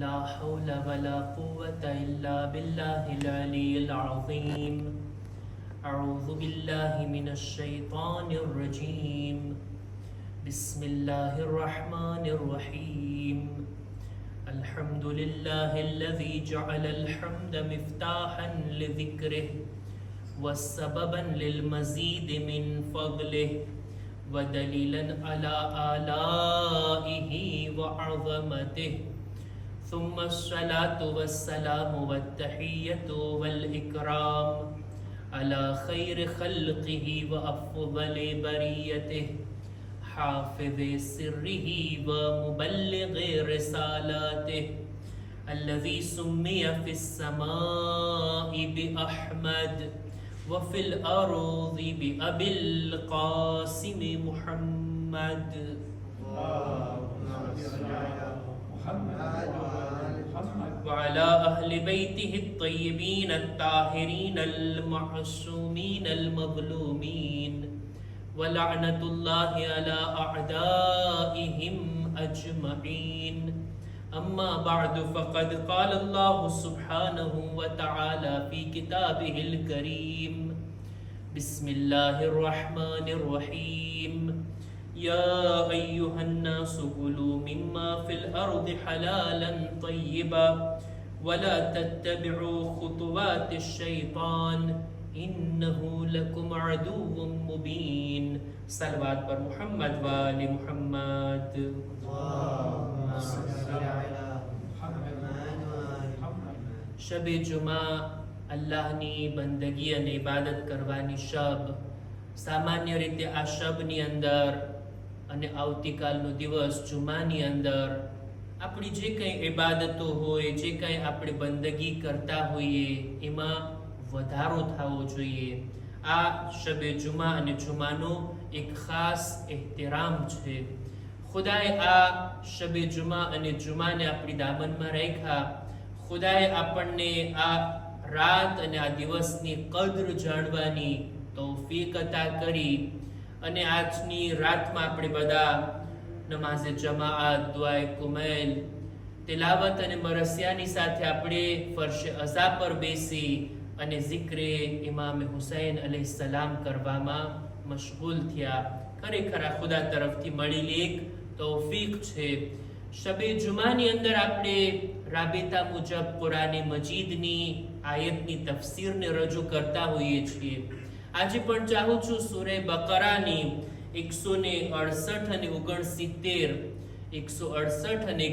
لا حول ولا قوة إلا بالله العلي العظيم. أعوذ بالله من الشيطان الرجيم. بسم الله الرحمن الرحيم. الحمد لله الذي جعل الحمد مفتاحا لذكره وسببا للمزيد من فضله ودليلا على آلائه وعظمته. ثم الصلاة والسلام والتحية والإكرام على خير خلقه وأفضل بريته حافظ سره ومبلغ رسالاته الذي سمي في السماء بأحمد وفي الأرض بأبي القاسم محمد. وعلى أهل بيته الطيبين الطاهرين المعصومين المظلومين ولعنة الله على أعدائهم أجمعين. أما بعد فقد قال الله سبحانه وتعالى في كتابه الكريم. بسم الله الرحمن الرحيم. يا أيها الناس كلوا مما في الأرض حلالا طيبا ولا تتبعوا خطوات الشيطان إنه لكم عدو مبين. صلوات پر محمد و آل محمد. શબ જુમા અલ્લાહની બંદગી અને ઇબાદત કરવાની શબ. સામાન્ય રીતે આ શબની અંદર અને આવતીકાલનો દિવસ જુમાની અંદર આપણી જે કંઈ ઇબાદતો હોય, જે કંઈ આપણે બંદગી કરતા હોઈએ એમાં વધારો થવો જોઈએ. આ શબે જુમા અને જુમાનો એક ખાસ એહતરામ છે. ખુદાએ આ શબે જુમા અને જુમાને આપણી દામનમાં રાખ્યા. ખુદાએ આપણને આ રાત અને આ દિવસની કદર જાણવાની તૌફીક અતા કરી અને આજની રાતમાં આપણે બધા નમાઝે જમાઅત, દુઆએ કુમૈલ, તિલાવત અને મરસિયાની સાથે આપણે ફરશે અઝા પર બેસી અને ઝિક્રે ઇમામ હુસૈન અલૈહિસ્સલામ કરવામાં મશગુલ થયા. ખરેખર આ ખુદા તરફથી મળેલી એક તૌફીક છે. શબે જુમાની અંદર આપણે રાબેતા મુજબ કુરાન મજીદની આયતની તફસીરને રજૂ કરતા હોઈએ છીએ. આજે પણ ચાહું છું સૂરે બકરાની 168 અને 69 અને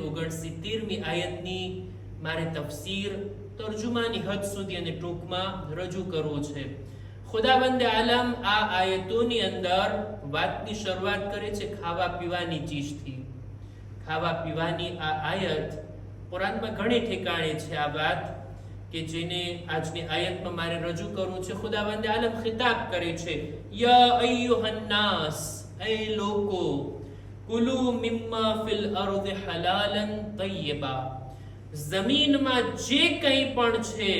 169મી આયતની મારે તફસીર તર્જુમાની હદ સુધી અને ટૂંકમાં રજૂ કરવું છે. ખુદાવંદે આલમ આ આયતોની અંદર વાતની શરૂઆત કરે છે ખાવા પીવાની ચીજથી. ખાવા પીવાની આ આયત કુરાનમાં ઘણી ઠેકાણે છે આ વાત કે જેને આજની આયતમાં મારે રજૂ કરવું છે. ખુદાવંદે આલમ ખિતાબ કરે છે, યા અય્યુહન નાસ, એ લોકો, કુલુ મિમ્મા ફિલ અર્દ હલાલન તય્યબા, જમીનમાં જે કંઈ પણ છે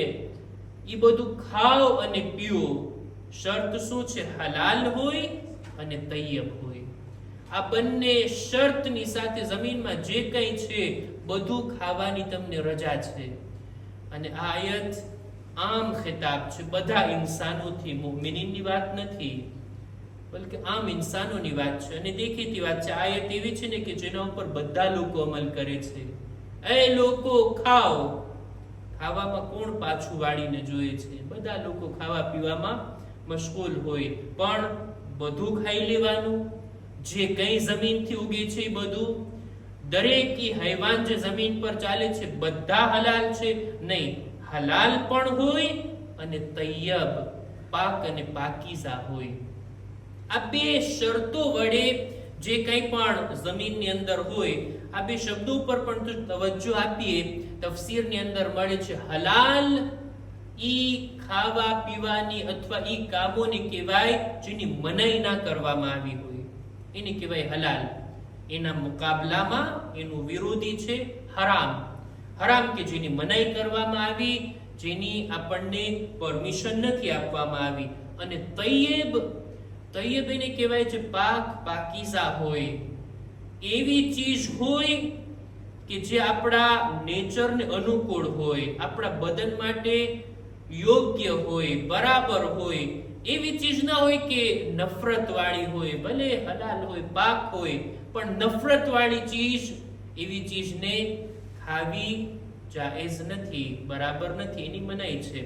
એ બધું ખાઓ અને પીઓ. શરત શું છે? હલાલ હોય અને તય્યબ હોય. આ બંને શરતની સાથે જમીનમાં જે કંઈ છે બધું ખાવાની તમને રજા છે. અને આ આયત આમ ખિતાબ છે બધા ઇન્સાનોથી, મુમિનીનની વાત નથી, બલકે આમ ઇન્સાનોની વાત છે અને દેખીતી વાત છે. આયત એવી છે ને કે જેના ઉપર બધા લોકો અમલ કરે છે. એ લોકો ખાઓ. ખાવામાં કોણ પાછું વાળીને જોઈએ છે? બધા લોકો ખાવા પીવામાં મશગુલ હોય, પણ બધું ખાઈ લેવાનું. જે કંઈ જમીનથી ઉગે છે એ બધું, દરેક હૈવાન જે જમીન પર ચાલે છે બધા હલાલ છે? નહીં, હલાલ પણ હોય અને તૈયબ, પાક અને પાકીઝા હોય. આ બે શરતો વડે જે કંઈ પણ જમીનની અંદર હોય, આ બે શબ્દો પર પણ તવજ્જો આપીએ તફસીરની અંદર મળે છે. હલાલ ઈ ખાવા પીવાની અથવા ઈ કામોને કહેવાય જેની મનાઈ ના કરવામાં આવી હોય, એને કહેવાય હલાલ. એના મુકાબલામાં એનું વિરોધી છે હરામ. હરામ કે જેની મનાઈ કરવામાં આવી, જેની આપણને પરમિશન નથી આપવામાં આવી. અને તૈયબ, તૈયબ એને કહેવાય છે પાક પાકીઝા હોય, એવી ચીજ હોય કે જે આપણા નેચરને અનુકૂળ હોય, આપણા બદન માટે યોગ્ય હોય, બરાબર હોય, એવી ચીજ ના હોય કે નફરત વાળી હોય, ભલે હલાલ હોય, પાક હોય, પણ નફરત વાળી ચીજ, એવી ચીજને ખાવી જાયઝ નથી, બરાબર નથી, એની મનાઈ છે.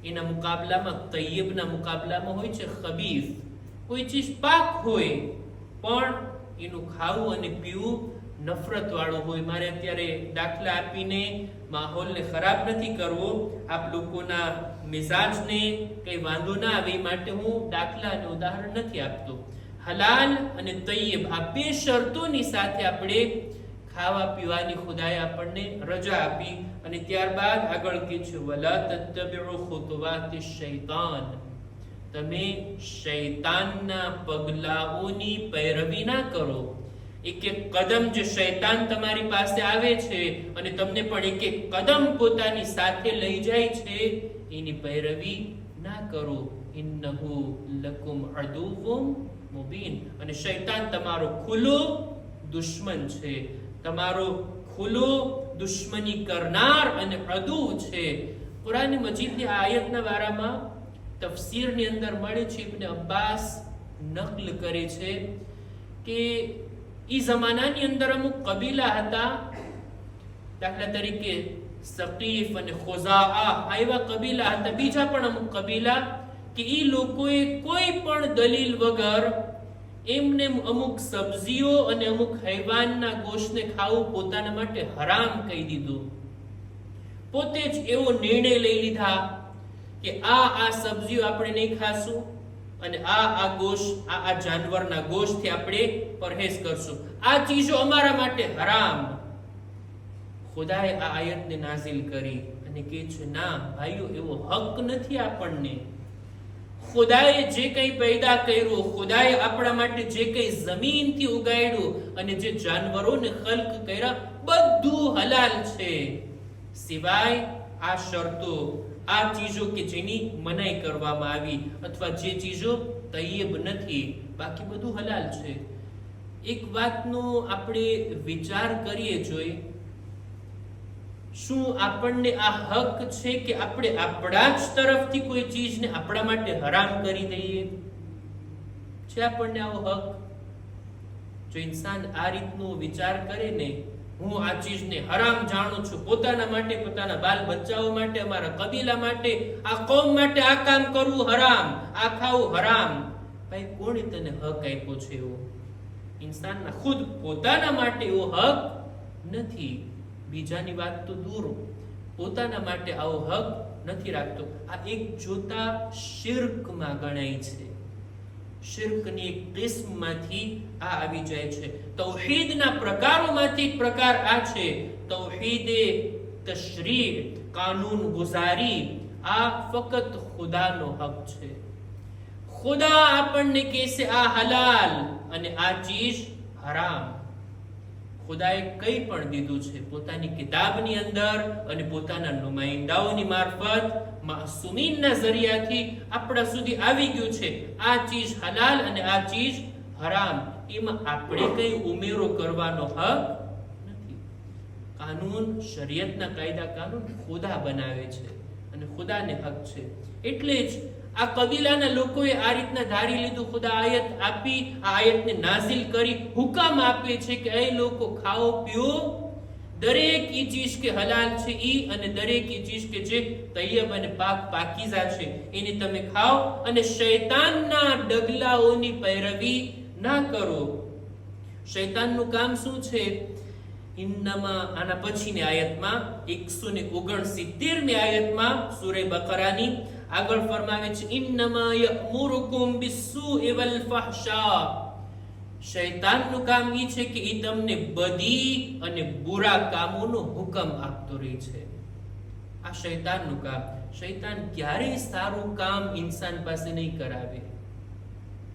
એના મુકાબલામાં તૈયબના મુકાબલામાં હોય છે ખબીફ. કોઈ ચીજ પાક હોય પણ એનું ખાવું અને પીવું નફરત વાળું હોય. મારે અત્યારે દાખલા આપીને માહોલને ખરાબ નથી કરવો, આપ લોકોના મિજાજને કઈ વાંધો ના આવે એ માટે હું દાખલા અને ઉદાહરણ નથી આપતો. હલાલ અને તૈયબ આ બે શરતોની સાથે આપણે ખાવા પીવાની ખુદાએ આપણને રજા આપી. અને ત્યારબાદ આગળ કે છે વલા તત્તબિઉ ખુતુવાતિ શૈતાન, તમે શૈતાનના પગલાઓની પૈરવી ના કરો. એક એક કદમ જે શૈતાન તમારી પાસે આવે છે અને તમને પણ એક એક કદમ પોતાની સાથે લઈ જાય છે, એની પૈરવી ના કરો. ઇન્નહુ લકુમ અદુવ્વુમ મુબીન, અને શૈતાન તમારો ખુલ્લો દુશ્મન છે, તમારો ખુલ્લો દુશ્મની કરનાર અને અદુ છે. કુરાન મજીદની આ આયતના વારામાં તફસીરની અંદર મળે છે, ઇબ્ન અબ્બાસ નકલ કરે છે કે ઈ જમાનાની અંદર અમુક કબીલા હતા, દાખલા તરીકે સકીફ અને ખુઝાઆ, એવા કબીલા હતા. બીજા પણ અમુક કબીલા કે ઈ લોકોએ કોઈ પણ દલીલ વગર એમને અમુક સબ્જીઓ અને અમુક હૈવાનના ગોશતને ખાવું પોતાના માટે હરામ કહી દીધું. પોતે જ એવો નિર્ણય લઈ લીધા કે આ સબ્જીઓ આપણે નહીં ખાશું અને આ ગોશત, આ જાનવરના ગોશતથી આપણે પરહેજ કરશું, આ ચીજો અમારા માટે હરામ. ખુદાએ આ આયતને નાઝિલ કરી અને કહે છે ના ભાઈઓ, એવો હક નથી આપણને. ખુદાએ જે કંઈ પેદા કર્યું, ખુદાએ આપણા માટે જે કંઈ જમીનથી ઉગાડ્યું અને જે જાનવરોને ખલ્ક કર્યા, બધું હલાલ છે, સિવાય આ શરતો, આ ચીજો કે જેની મનાઈ કરવામાં આવી, અથવા જે ચીજો તૈયબ નથી, બાકી બધું હલાલ છે. એક વાતનો આપણે વિચાર કરીએ જોઈએ, શું આપણને આ હક છે કે આપણે આપણા જ તરફથી કોઈ ચીજને આપણા માટે હરામ કરી દઈએ? છે આપણને આવો હક? જો ઇન્સાન આ રીતનો વિચાર કરે ને, હું આ ચીજને હરામ જાણું છું, પોતાના માટે, પોતાના બાલ બચ્ચાઓ માટે, અમારા કબીલા માટે, આ કોમ માટે આ કામ કરવું હરામ, આ ખાવું હરામ. ભાઈ, કોણે તને હક આપ્યો છે એવો? ઇન્સાનના ખુદ પોતાના માટે એવો હક નથી. બીજાની વાત તો દૂર, પોતાના માટે આવો હક નથી રાખતો. આ એક જોતા શિર્કમાં ગણાય છે. શિર્કની એક કિસ્મમાંથી આ આવી જાય છે. તૌહીદના પ્રકારોમાંથી એક પ્રકાર આ છે, તૌહીદે તશરીહ, કાનૂન ગુજારી. આ ફક્ત ખુદાનો હક છે. ખુદા આપણને કહેશે આ હલાલ અને આ ચીજ હરામ. ખુદાએ કંઈ પણ દીધું છે પોતાની કિતાબની અંદર અને પોતાના નુમાઇંદાઓની મારફત, માસૂમીનના જરિયાથી આપણા સુધી આવી ગયું છે. આ ચીજ હલાલ અને આ ચીજ હરામ. એમાં આપણે કઈ ઉમેરો કરવાનો હક નથી. કાનૂન, શરીયતના કાયદા કાનૂન ખુદા બનાવે છે અને ખુદાને હક છે. એટલે જ આ કબીલાના લોકોએ આ રીતના ધારી લીધું. ખુદા આયત આપી, આ આયતને નાઝિલ કરી, હુકમ આપે છે કે એ લોકો ખાઓ પીઓ, દરેક ઈ ચીજ કે હલાલ છે ઈ, અને દરેક ઈ ચીજ કે જે તૈયબ અને પાકીઝા છે એની તમે ખાઓ, અને શૈતાનના ડગલાઓની પૈરવી ના કરો. શૈતાનનું કામ શું છે? ઇન્નમાં, આના પછીની આયતમાં 169મી આયતમાં સૂરે બકરાની આગળ ફરમાવે છે, ઇન્નમાં યઅમુરુકુમ બિસ્સૂഇ વલ ફહશા. શૈતાનનું કામ ઈ છે કે ઈ તમને બદી અને બુરા કામોનો હુકમ આપતો રહે છે. આ શૈતાનનું કામ. શૈતાન ક્યારેય સારું કામ ઇન્સાન પાસે નહીં કરાવે.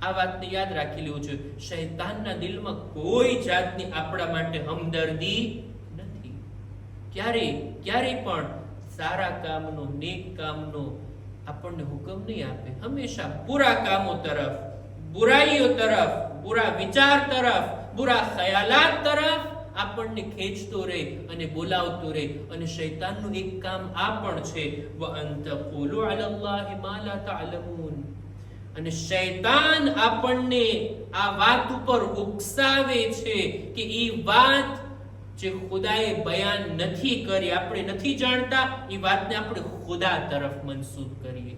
આ વાતને યાદ રાખી લેવું જોઈએ. શૈતાનના દિલમાં કોઈ જાતની આપણા માટે હમદર્દી નથી. ક્યારેય પણ સારા કામનો, નેક કામનો આપણને હુકમ નહીં આપે. હંમેશા બુરા કામો તરફ, બુરાઈઓ તરફ, બુરા વિચાર તરફ, બુરા ખ્યાલાત તરફ આપણને ખેંચતો રહે અને બોલાવતો રહે. અને શૈતાનનું એક કામ આ પણ છે, વઅન તકૂલુ અલલ્લાહિ મા લા તઅલમૂન. અને શૈતાન આપણને આ વાત ઉપર ઉકસાવે છે કે ઈ વાત જે ખુદાએ બયાન નથી કરી, આપણે નથી જાણતા, એ વાતને આપણે ખુદા તરફ મનસૂબ કરીએ.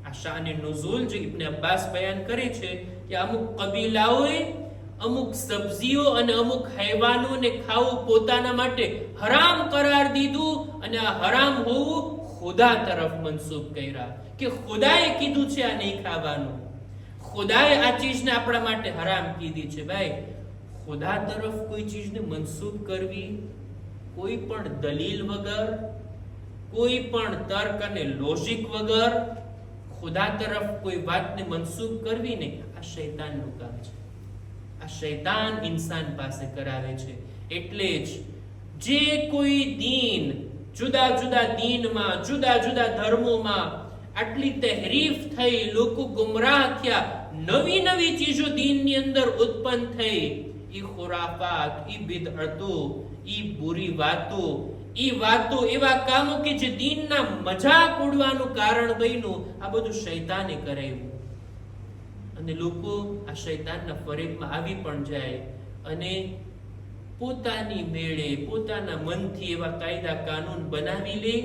આ શાન નુઝુલ જે ઇબ્ન અબ્બાસ બયાન કરે છે કે અમુક કબીલાઓએ અમુક સબ્જીઓ અને અમુક હૈવાનોને ખાવું પોતાના માટે હરામ કરાર દીધું, અને આ હરામ હોવું ખુદા તરફ મનસૂબ કર્યા કે ખુદાએ કીધું છે આ નહીં ખાવાનું, ખુદાએ આ ચીજને આપણા માટે હરામ કીધી છે. ભાઈ, ખુદા તરફ કોઈ ચીજને મનસૂબ કરવી કોઈ પણ દલીલ વગર, કોઈ પણ તર્ક અને લોજિક વગર ખુદા તરફ કોઈ વાતને મનસૂબ કરવી ને, આ શૈતાનનું કામ છે. આ શૈતાન ઇન્સાન પાસે કરાવે છે. એટલે જ જે કોઈ દીન, જુદા જુદા દીનમાં, જુદા જુદા ધર્મોમાં આટલી તહેરીફ થઈ, લોકો ગુમરાહ થયા, નવી નવી ચીજો દીનની અંદર ઉત્પન્ન થઈ, ઈ ખુરાફાત, ઈ બિદઅતો, ઈ બુરી વાતો, ઈ વાતો, એવા કામો કે જે દીનના મજાક ઉડવાનું કારણ બન્યું, આ બધું શૈતાને કરાવ્યું. અને લોકો આ શૈતાનના ફરેબમાં આવી પણ જાય અને પોતાની મેળે, પોતાના મનથી એવા કાયદા કાનૂન બનાવી લે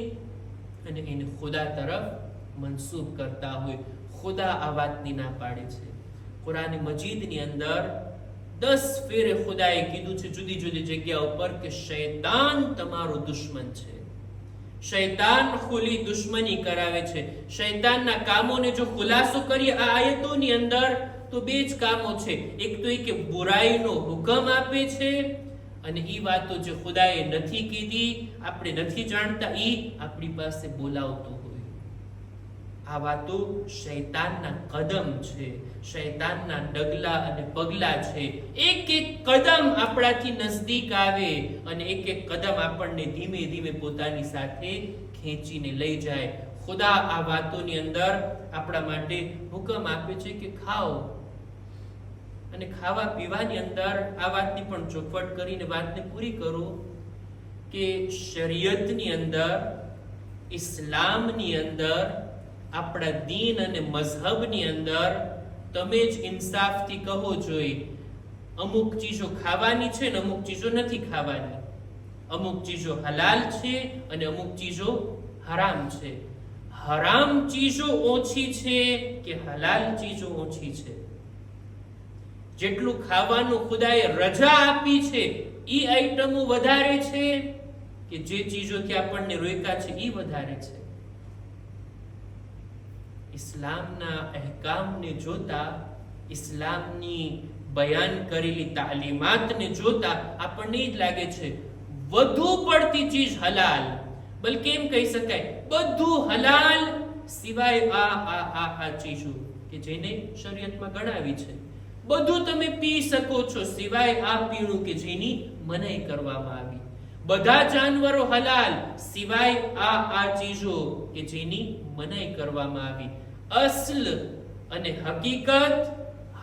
અને એને ખુદા તરફ મનસૂબ કરતા હોય. ખુદા આ વાતની ના પાડે છે. કુરાન મજીદની અંદર 10 ફેરે ખુદાએ કીધું છે જુદી જુદી જગ્યા ઉપર કે શૈતાન તમારો દુશ્મન છે. શૈતાન ખુલી દુશ્મની કરાવે છે. શૈતાનના કામોને જો ખુલાસો કરીએ આ આયતોની અંદર તો 2 જ કામો છે. એક તો એ કે બુરાઈનો હુકમ આપે છે, અને ઈ વાતો જે ખુદાએ નથી કીધી, આપણે નથી જાણતા, ઈ આપણી પાસે બોલાવતો હોય. આ વાતો શૈતાનના કદમ છે, શૈતાનના ડગલા અને પગલા છે. એક એક કદમ આપણાથી નજદીક આવે અને એક એક કદમ આપણને ધીમે ધીમે પોતાની સાથે ખેંચીને લઈ જાય. ખુદા આ વાતોની અંદર આપણા માટે હુકમ આપે છે કે ખાઓ, અને ખાવા પીવાની અંદર આ વાતની પણ ચોખવટ કરીને વાતને પૂરી કરો કે શરીયતની અંદર, ઇસ્લામની અંદર, આપણા દીન અને મઝહબની અંદર તમે જ ઇન્સાફથી કહો જોઈએ અમુક ચીજો ખાવાની છે ને અમુક ચીજો નથી ખાવાની, અમુક ચીજો હલાલ છે અને અમુક ચીજો હરામ છે. હરામ ચીજો ઓછી છે કે હલાલ ચીજો ઓછી છે? જેટલું ખાવાનું ખુદાએ રજા આપી છે ઈ આઈટમો વધારે છે કે જે ચીજોથી આપણને રોક્યા છે ઈ વધારે છે? ઇસ્લામના અહેકામને જોતા, ઇસ્લામની બયાન કરેલી તાલીમાતને જોતા આપણને જ લાગે છે વધુ પડતી ચીજ હલાલ, બલકે એમ કહી શકાય બધું હલાલ સિવાય આ ચીજો કે જેને શરીયતમાં ગણાવી છે. બધું તમે પી શકો છો સિવાય આ પીણું કે જેની મનાઈ કરવામાં આવી. બધા જાનવરો હલાલ સિવાય આ ચીજો કે જેની મનાઈ કરવામાં આવી. અસલ અને હકીકત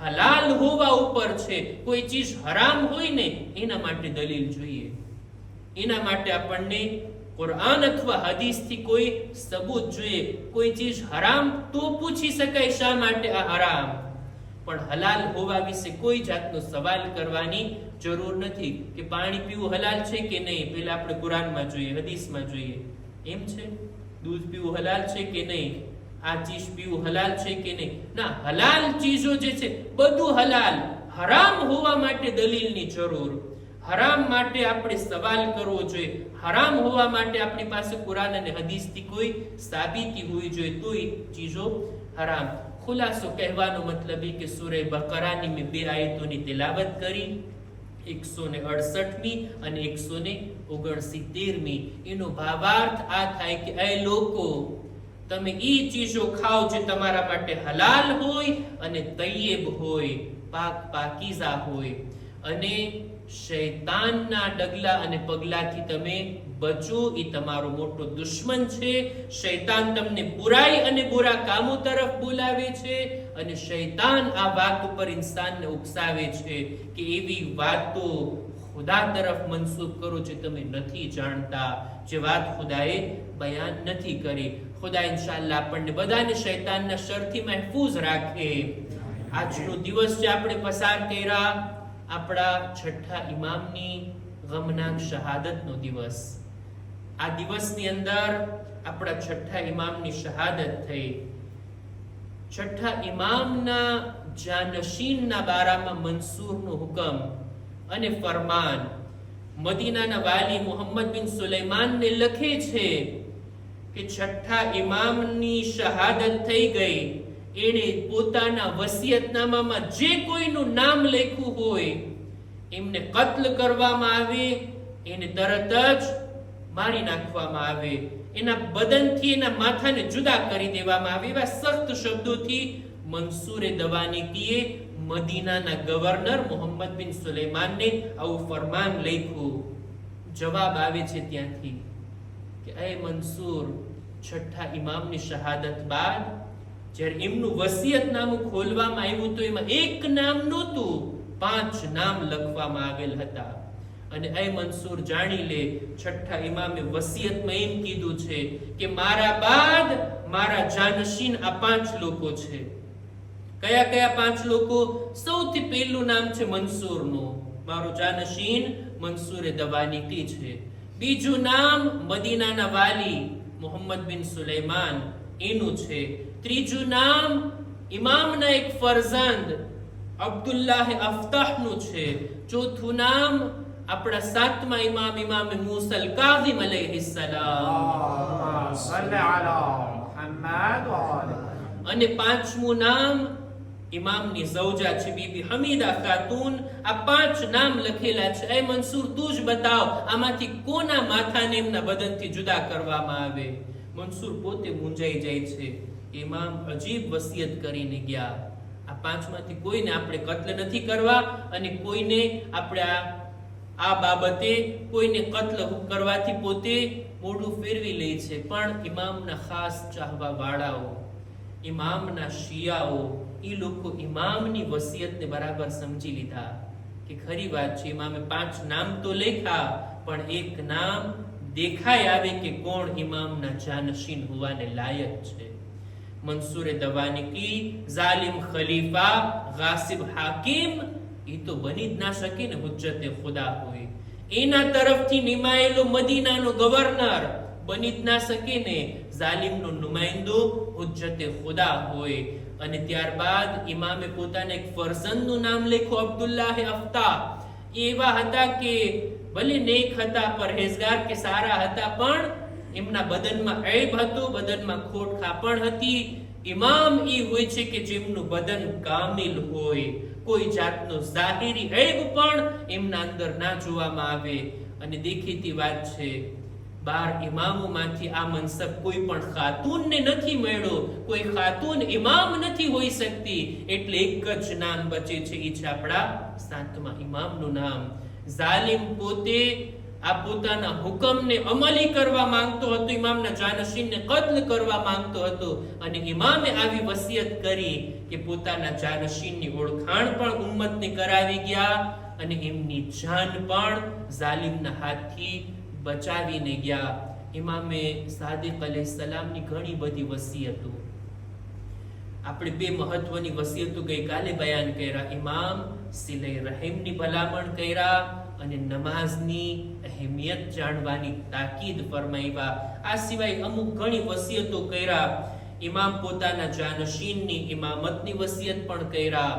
હલાલ હોવા ઉપર છે. કોઈ ચીજ હરામ હોય ને એના માટે દલીલ જોઈએ, એના માટે આપણને કુરાન અથવા હદીસથી કોઈ સબૂત જોઈએ. કોઈ ચીજ હરામ તો પૂછી શકાય શા માટે આ હરામ, પણ હલાલ હોવા વિશે કોઈ જાતનો સવાલ કરવાની જરૂર નથી કે પાણી પીવું હલાલ છે કે નહીં. પહેલા આપણે કુરાનમાં જોઈએ, હદીસમાં જોઈએ. એમ છે દૂધ પીવું હલાલ છે કે નહીં, આ ચીજ પીવું હલાલ છે કે નહીં? ના, હલાલ ચીજો જે છે બધું હલાલ. હરામ હોવા માટે દલીલની જરૂર, હરામ માટે આપણે સવાલ કરવો જોઈએ, હરામ હોવા માટે આપણી પાસે કુરાન અને હદીસથી કોઈ સાબિતી હોવી જોઈએ તો એ ચીજો હરામ. ખુલાસો કહેવાનો મતલબ એ કે સૂરે બકરાની મેં 2 આયતોની તિલાવત કરી, 168મી અને 169મી. એનો ભાવાર્થ આ થાય કે એ લોકો, તમે ઈ ચીજો ખાઓ જે તમારા માટે હલાલ હોય અને તૈયબ હોય, પાકીઝા હોય, અને શૈતાનના ડગલા અને પગલાથી તમે બચો. એ તમારો મોટો દુશ્મન છે. શૈતાન તમને બુરાઈ અને બુરા કામો તરફ બોલાવે છે અને શૈતાન આ વાત ઉપર ઇન્સાનને ઉકસાવે છે કે એવી વાતો ખુદા તરફ મનસૂબ કરો જે તમે નથી જાણતા, જે વાત ખુદાએ બયાન નથી કરી. ખુદા ઇન્શાઅલ્લાહ આપણને બધાને શૈતાનના શરથી મહેફૂઝ રાખે. આજનો દિવસ જે આપણે પસાર કર્યા, આપણા છઠ્ઠા ઇમામની ગમનાક શહાદતનો દિવસ. આ દિવસની અંદર આપણા છઠ્ઠા ઇમામની શહાદત થઈ. છઠ્ઠા ઇમામના જાનશીનના બારામાં મંસૂરનો હુકમ અને ફરમાન મદીનાના વાલી મુહમ્મદ બિન સુલૈમાનને લખે છે કે છઠ્ઠા ઇમામની શહાદત થઈ ગઈ. એણે પોતાના વસિયતનામામાં જે કોઈનું નામ લખ્યું હોય એમને કત્લ કરવામાં આવે, એને તરત જ મારી નાખવામાં આવે, એના બદનથી એના માથાને જુદા કરી દેવામાં આવે. એવા સખ્ત શબ્દોથી મંસૂરે દવાનીકીએ મદીનાના ગવર્નર મુહમ્મદ બિન સુલૈમાનને આવું ફરમાન લખ્યું. જવાબ આવે છે ત્યાંથી કે એ મંસૂર, છઠ્ઠા ઇમામની શહાદત બાદ જ્યારે એમનું વસિયતનામું ખોલવામાં આવ્યું તો એમાં એક નામ નહોતું, 5 નામ લખવામાં આવેલ હતા. અને એ મંસૂર જાણી લે, છઠ્ઠા ઇમામે વસિયતમાં એમ કીધું છે કે મારા બાદ મારા જાનશીન આ 5 લોકો છે. કયા કયા 5 લોકો? સૌથી પહેલું નામ છે મંસૂરનું, મારો જાનશીન મંસૂરે દવાનીકી છે. બીજું નામ મદીનાના વાલી મુહમ્મદ બિન સુલૈમાન એનું છે. ત્રીજું નામ ઇમામના એક ફરઝંદ અબ્દુલ્લાહ અફતાહનું છે. ચોથું નામ આપણા 7મા ઇમામ ઇમામ મૂસા કાઝિમ અલૈહિસ્સલામ. અને 5મું નામ ઇમામની ઝૌજા છે બીબી હમીદા ખાતુન. આ 5 નામ લખેલા છે. એ મંસૂર તું જ બતાવ આમાંથી કોના માથાને એમના બદનથી જુદા કરવામાં આવે. મંસૂર પોતે મૂંઝાઈ જાય છે. ઇમામ અજીબ વસિયત કરીને ગયા, આ 5માંથી કોઈને આપણે કત્લ નથી કરવા અને કોઈને આપણે આ બાબતે કોઈને કત્લ કરવાથી પોતે મોઢું ફેરવી લે છે. પણ ઇમામના ખાસ ચાહવા વાળાઓ, ઇમામના શિયાઓ, એ લોકો ઇમામની વસિયતને બરાબર સમજી લીધા કે ખરી વાત છે. ઇમામે 5 નામ તો લખ્યા પણ એક નામ દેખાય આવે કે કોણ ઇમામના જાનશીન હોવાને લાયક છે. મંસૂરે દવાનીકી જાલિમ ખલીફા ગાસિબ હાકિમ એ તો બની જ ના શકે ને, હુજ્જતે ખુદા હોય. એના તરફથી નિમાયેલો મદીનાનો ગવર્નર બની જ ના શકે ને, જાલિમનો નુમાઇંદો હુજ્જતે ખુદા હોય. અને ત્યારબાદ ઇમામે પોતાના એક ફરઝંદનું નામ લખ્યું અબ્દુલ્લાહ અફતા. એવા હતા કે ભલે નેક હતા, પરહેઝગાર કે સારા હતા, પણ એમના બદનમાં ઐબ હતો, બદનમાં ખોટ ખાપણ હતી. ઇમામ એ હોય છે કે જેમનું બદન કામિલ હોય, કોઈ જાતનો ઝાહિરી ઐબ પણ એમના અંદર ના જોવામાં આવે. અને દેખીતી વાત છે 12 ઇમામોમાંથી આ મનસબ કોઈ પણ ખાતુનને નથી મળ્યો, કોઈ ખાતુન ઇમામ નથી હોઈ શકતી. એટલે એક જ નામ બચે છે, એ છે આપણા 7મા ઇમામનું નામ. જાલિમ પોતે આ પોતાના હુકમને અમલી કરવા માંગતો હતો, ઇમામના જાનશીનને કત્લ કરવા માંગતો હતો. અને ઇમામે આવી વસિયત કરી કે પોતાના જાનશીનની ઓળખાણ પણ ઉમ્મતને કરાવી ગયા અને એમની જાન પણ જાલિમના હાથથી બચાવીને ગયા. ઇમામે સાદિક અલૈહિસ્સલામની ઘણી બધી વસિયતો, આપણે 2 મહત્વની વસિયતો ગઈકાલે બયાન કર્યા. ઇમામ સિલે રહેમની ભલામણ કર્યા અને નમાઝની અહેમિયત જાણવાની તાકીદ ફરમાવ્યા. આ સિવાય અમુક ઘણી વસિયતો કર્યા. ઇમામ પોતાના જાનશીનની ઇમામતની વસિયત પણ કર્યા.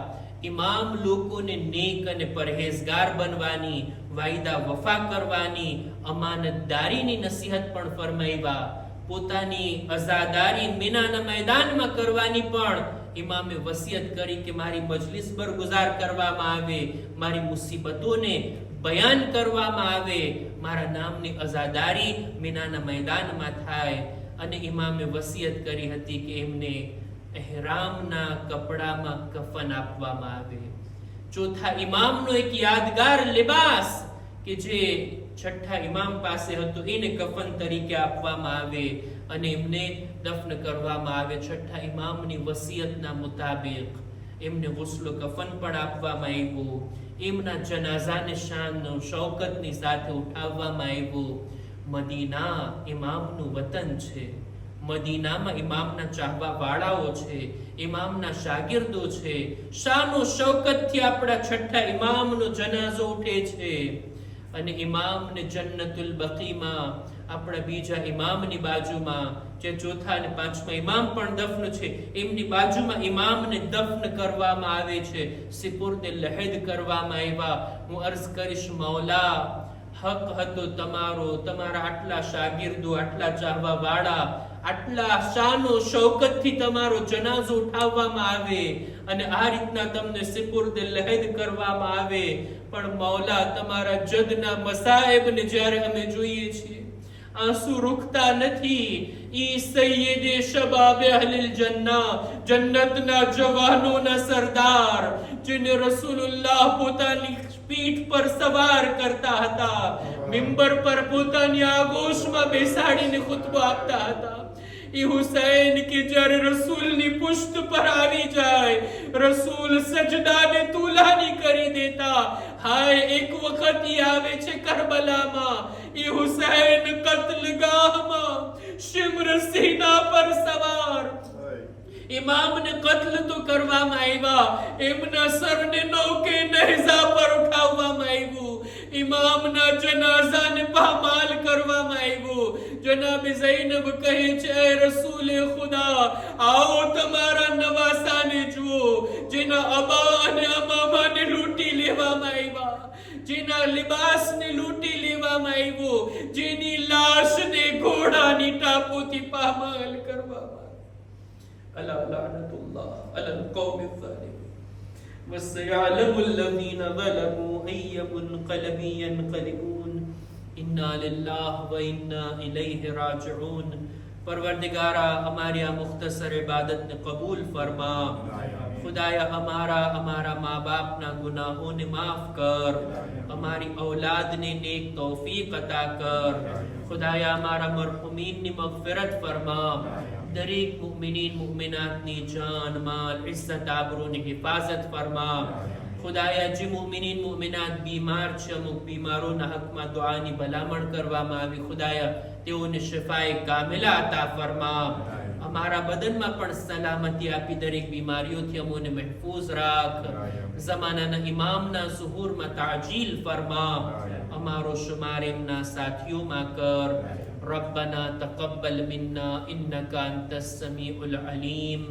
ઇમામ લોકોને નેક અને પરહેઝગાર બનવાની, વાયદા વફા કરવાની, અમાનતદારીની નસીહત પણ ફરમાવ્યા. પોતાની અઝાદારી મિનાના મેદાનમાં કરવાની પણ ઇમામે વસિયત કરી કે મારી મજલિસ બરગુજાર કરવામાં આવે, મારી મુસીબતોને બયાન કરવામાં આવે, મારા નામની અઝાદારી મિનાના મેદાનમાં થાય. અને ઇમામે વસિયત કરી હતી કે એમને એહરામના કપડામાં કફન આપવામાં આવે. ચોથા ઇમામનો એક યાદગાર લિબાસ કે જે છઠ્ઠા ઇમામ પાસે હતો એને કફન તરીકે આપવામાં આવે. અને એમને દફન કરવામાં આવે. છઠ્ઠા ઇમામની વસિયતના મુતાબિક એમને ગુસ્લ કફન પણ આપવામાં આવ્યું. એમના જનાઝાને શાન શૌકતની સાથે ઉઠાવવામાં આવ્યું. મદીના ઇમામનું વતન છે. મદીનામાં ઇમામના ચાહવા વાળાઓ છે, ઇમામના શાગિર્દો છે. શાનો શૌકતથી આપણા છઠ્ઠા ઇમામનો જનાઝો ઉઠે છે અને ઇમામને જન્નતુલ બકીમાં આપણા બીજા ઇમામની બાજુમાં જે ચોથા અને પાંચમા ઇમામ પણ દફન છે એમની બાજુમાં ઇમામને દફન કરવામાં આવે છે. સિપુર્દે લહેદ કરવામાં આવ્યા. હું અર્ઝ કરીશ, મૌલા, હક હતો તમારો, તમારા આટલા શાગિર્દો, આટલા ચાહવા વાળા, આટલા શાનો શૌકતથી તમારો જનાઝો ઉઠાવવામાં આવે અને આ રીતના તમને સિપુર્દે લહેદ કરવામાં આવે. પણ મૌલા, તમારા જદના મસાઈબને જ્યારે અમે જોઈએ છીએ, આંસુ રૂકતા નથી. ઈ સૈયદે શબાબ અહલિલ જન્ના, જન્નતના જવાનોના સરદાર, જેને રસૂલુલ્લાહ પોતાની પીઠ પર સવાર કરતા હતા, મિંબર પર પોતાની આગોશમાં બેસાડીને ખુતબો આપતા હતા. એ હુસૈન કે જ્યારે રસૂલની પુષ્ટ પર આવી જાય, રસૂલ સજદાને તુલાની કરી દેતા. હાય, એક વખત ઈ આવે છે કરબલામાં, એ હુસૈન કત્લગાહમાં શિમ્ર સીના પર સવાર. ઇમામને કત્લ તો કરવામાં આવ્યા, એમના સરને નૌકે નહેઝા પર ઉઠાવવામાં આવ્યું, ઇમામના જનાઝાને પામાલ કરવામાં આવ્યું. જનાબે ઝૈનબ કહે છે, એ રસૂલે ખુદા, આવો તમારા નવાસાને જુઓ, જેના અબા અને અમામાને લૂંટી લેવામાં આવ્યા, જેના લિબાસને લૂંટી લેવામાં આવ્યો, જેની લાશને ઘોડાની ટાપોથી પામાલ કરવામાં. ألا لعنة الله على القوم الظالمين وسيعلم الذين ظلموا أي منقلب ينقلبون إنا لله وإنا إليه راجعون. परवरदिगारा, हमारी आ मुख्तसर इबादत ने कबूल फरमा. खुदाया, हमारा माँ बाप ना गुनाहों ने माफ कर, हमारी औलाद ने नेक तौफीक अता कर. खुदाया, हमारा मरहुमीन ने मगफिरत फरमा. दरेक मुमिनीन मुमिनातनी जान माल इज्जत आबरूनी हिफाजत फरमा. ખુદાયા, જે મુમિનીન મુમિનાત બીમાર છે, અમુક બીમારોના હકમાં દુઆની ભલામણ કરવામાં આવી. ખુદાયા, તેઓને શિફાએ કામિલા અતા ફરમા. અમારા બદનમાં પણ સલામતી આપી, દરેક બીમારીઓથી અમોને મહેફૂઝ રાખ. ઝમાનાના ઇમામના ઝુહૂરમાં તાજીલ ફરમા. અમારો શુમાર એમના સાથીઓમાં કર. ربنا تقبل منا إنك أنت السميع العليم